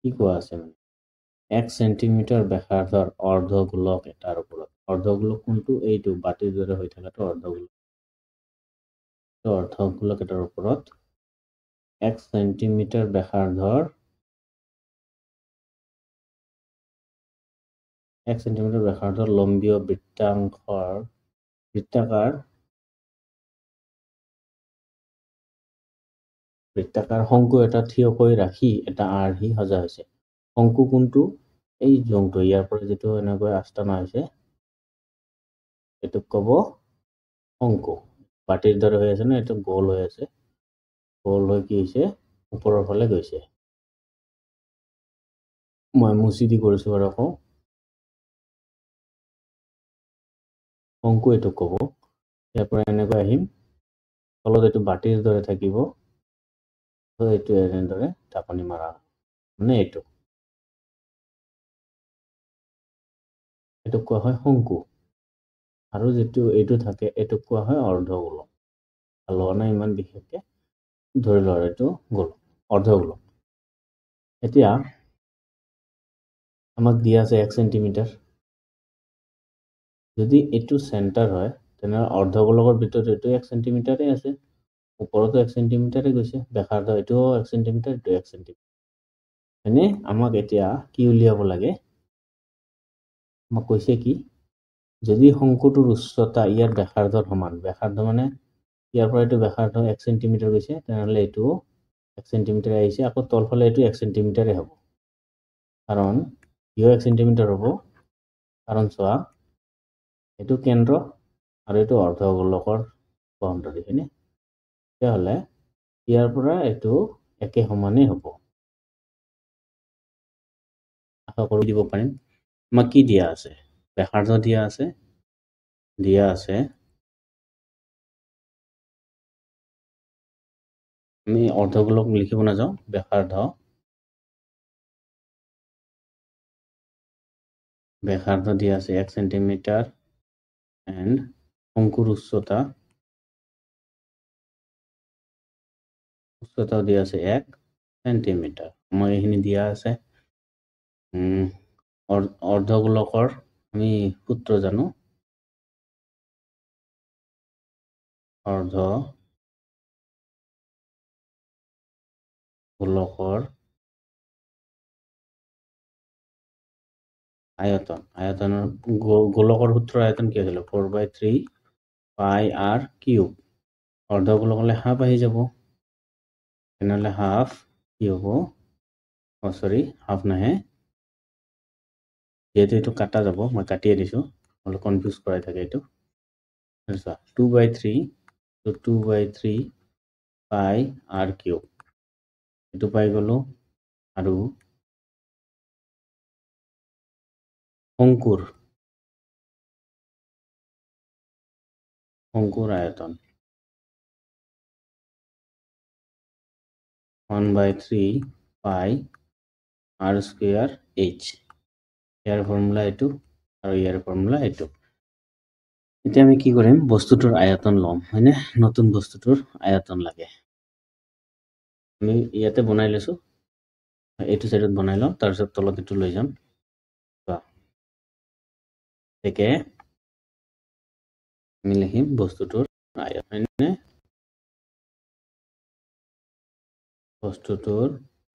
কি কোৱা আছে মানে 1 সেন্টিমিটাৰ ব্যাসাৰ্ধৰ অৰ্ধগোলক এটাৰ ওপৰত অৰ্ধগোলক কোনটো এইটো বাতিৰ দৰে হৈ থকাটো অৰ্ধগোলক এটাৰ ওপৰত 1 সেন্টিমিটাৰ ব্যাসাৰ্ধৰ 1 সেন্টিমিটাৰ ব্যাসাৰ্ধৰ লম্বীয় বৃত্তাকাৰ শংকু এটা থিয়কৈ ৰাখি এটা আৰ্হি সজা হৈছে শংকু কোনটো এই জংটো ইয়াৰ পৰা যেটো এনেকৈ আস্তানা হৈছে এটোক ক'ব শংকু বাতিৰ দৰে হৈ আছে না এটো গোল হৈ আছে গোল হৈ কি হৈছে ওপৰৰ ফালে গৈছে মই মুচি দি কৰিছো আৰু আকৌ শংকু এটোক ক'ব ইয়াৰ পৰা এনেকৈ আহিম তলত এটো বাতিৰ দৰে থাকিব তো এটো এনেদৰে ঢাকনি মাৰা মানে এটো এটোক কোৱা হয় শংকু আৰু যেটো এইটো থাকে এটোক কোৱা হয় অৰ্ধগোলক আলোনা ইমান বিশেষকে ধৰি লোৱা এটো গোল অৰ্ধগোলক এতিয়া আমাক দিয়া আছে 1 সেন্টিমিটাৰ যদি এটো সেন্টাৰ হয় তেনে অৰ্ধগোলকৰ ভিতৰত এটো 1 সেন্টিমিটাৰে আছে ওপৰতো 1 সেন্টিমিটাৰে গৈছে ব্যাসাৰ্ধ এটো 1 সেন্টিমিটাৰ এটো 1 সেন্টিমিটাৰ মানে আমাক এতিয়া কি উলিয়াব লাগে আমাক কৈছে কি যদি শংকুটোৰ উচ্চতা ইয়াৰ ব্যাসাৰ্ধৰ সমান ব্যাসাৰ্ধ মানে ইয়াৰ পৰা এটো ব্যাসাৰ্ধ 1 সেন্টিমিটাৰ গৈছে তেনেহলে এটো 1 সেন্টিমিটাৰ আহিছে আকৌ তলফালে এটো 1 সেন্টিমিটাৰে হ'ব কাৰণ কিয় 1 সেন্টিমিটাৰ হ'ব কাৰণ চোৱা এটো কেন্দ্ৰ আৰু এটো অৰ্ধগোলকৰ বাউণ্ডাৰী হয়নে তেতিয়াহ'লে ইয়াৰ পৰা এটো একে সমানেই হ'ব আশা কৰি দিব পাৰিম আমাক কি দিয়া আছে ব্যাসাৰ্ধ দিয়া আছে আমি অৰ্ধগোলক লিখিব নাযাওঁ ব্যাসাৰ্ধ দিয়া আছে 1 সেন্টিমিটাৰ and শংকুৰ উচ্চতা দিয়া আছে 1 সেন্টিমিটাৰ মই এইখিনি দিয়া আছে অৰ্ধগোলকৰ আমি সূত্ৰ জানো অৰ্ধগোলকৰ আয়তনৰ গোলকৰ সূত্ৰ আয়তন কি আছিল 4/3 পাই r কিউব অৰ্ধগোলক হলে হাফ আহি যাব তেনেহলে হাফ কি হ'ব সরি হাফ নাহে যেহেতু এটো কাটা যাব মই কাটিয়ে দিছো অলপ কনফিউজ কৰাই থাকে এটো 2/3 তো 2/3 পাই r কিউব এটো পাই গলো আৰু শংকুৰ আয়তন 1/3 পাই r স্কয়াৰ h ইয়াৰ ফৰ্মুলা এটো আৰু ইয়াৰ ফৰ্মুলা এটো এতিয়া আমি কি কৰিম বস্তুটোৰ আয়তন লম হয়নে নতুন বস্তুটোৰ আয়তন লাগে আমি ইয়াতে বনাই লৈছো এইটো সাইডত বনাই লম তাৰ পিছত তলত এটো লৈ যাম একে আমি লিখিম বস্তুটোৰ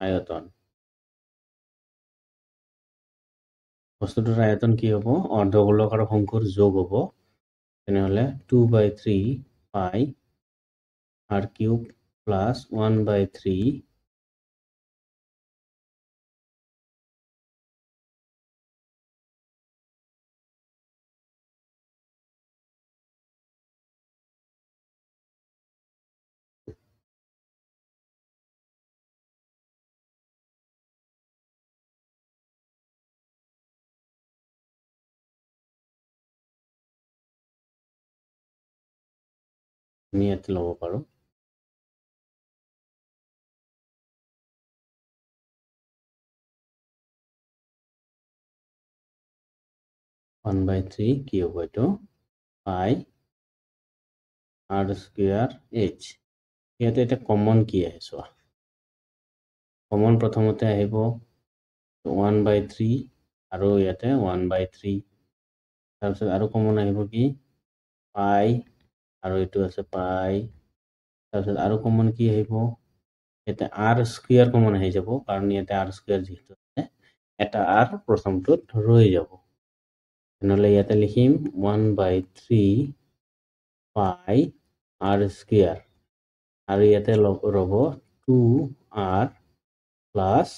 আয়তন বস্তুটোৰ আয়তন কি হ'ব অৰ্ধগোলক আৰু শংকুৰ যোগ হ'ব তেনেহলে 2/3 পাই r কিউব প্লাস 1/3 আমি ইয়াতে ল'ব পাৰো 1/3 কি হ'ব এটো পাই r স্কয়াৰ h ইয়াতে এটা কমন কি আহে চোৱা কমন প্ৰথমতে আহিব 1/3 আৰু ইয়াতে 1/3 তাৰপিছত আৰু কমন আহিব কি পাই আৰু এইটো আছে পাই তাৰপিছত আৰু কমন কি আহিব ইয়াতে r স্কুয়াৰ কমন আহি যাব কাৰণ ইয়াতে r স্কুয়াৰ যিহেতু আছে এটা r প্ৰথমটোত ৰৈ যাব নহ'লে ইয়াতে লিখিম 1/3 পাই r স্কুয়াৰ আৰু ইয়াতে ৰ'ব 2r প্লাছ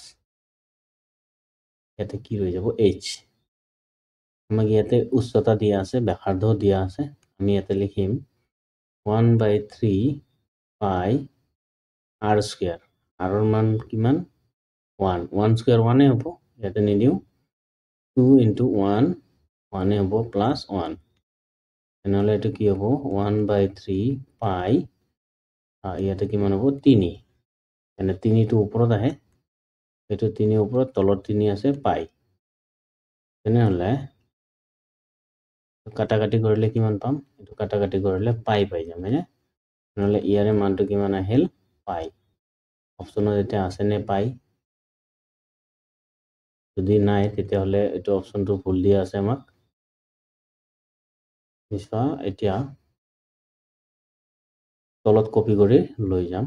ইয়াতে কি ৰৈ যাব h আমাক ইয়াতে উচ্চতা দিয়া আছে ব্যাসাৰ্ধ দিয়া আছে আমি ইয়াতে লিখিম 1/3 পাই r স্কুয়াৰ r ৰ মান কিমান 1 স্কুয়াৰ 1 হ'ব ইয়াতে নিদিওঁ 2 into 1 1 হ'ব প্লাছ 1 তেনেহ'লে এইটো কি হ'ব 1/3 পাই ইয়াতে কিমান হ'ব 3 এনে 3টো ওপৰত আহে এইটো 3 ওপৰত তলত 3 আছে পাই তেনেহ'লে কাটাকাটি কৰিলে কিমান পাম এইটো কাটাকাটি কৰিলে পাই পাই যাম হয়নে নহ'লে ইয়াৰে মানটো কিমান আহিল পাই অপশ্যনত এতিয়া আছেনে পাই যদি নাই তেতিয়াহ'লে এইটো অপশ্যনটো ভুল দিয়া আছে আমাক নিশ্চয় এতিয়া তলত কপি কৰি লৈ যাম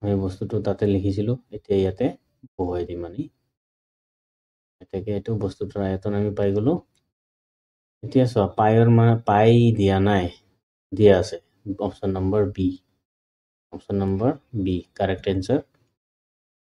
আমি বস্তুটো তাতে লিখিছিলোঁ এতিয়া ইয়াতে বহুৱাই দিম আমি এতেকে এইটো বস্তুটোৰ আয়তন আমি পাই গ'লো এতিয়া চোৱা পাইৰ মানে পাই দিয়া নাই দিয়া আছে option number b correct answer